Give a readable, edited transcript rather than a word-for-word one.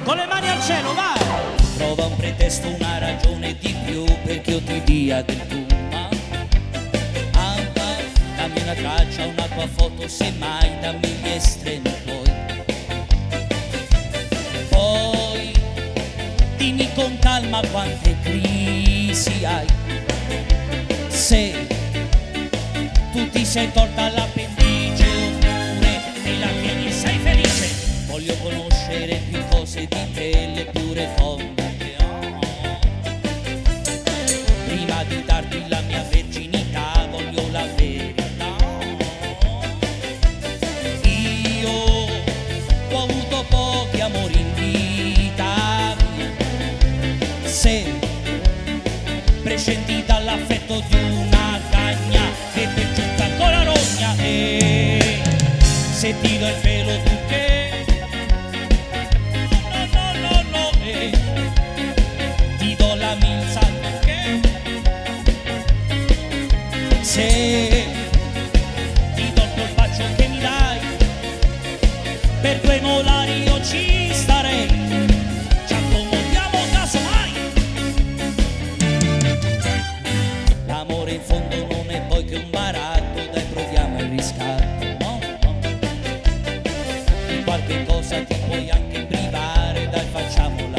con le mani al cielo, vai! Trova un pretesto, una ragione di più perché io ti dia del tu. Dammi una traccia, una tua foto, semmai dammi gli estremi tuoi. Poi dimmi con calma quante crisi hai. Se tu ti sei torta l'appendice oppure te la tieni e sei felice, voglio conoscere più cose di te, le più recondite. Prima di darti la mia verginità voglio la verità. Io ho avuto pochi amori in vita mia, se prescendi dall'affetto di una cagna e per giunta con la rogna, e se ti do il pelo tu che no, ti do la milza tu che, se ti do il colpaccio che mi dai, per 2 molari io ci starei, ci accomodiamo casomai. L'amore in fondo non è poi che un baratto, dai proviamo il riscatto, no? Di qualche cosa ti puoi anche privare, dai facciamolo.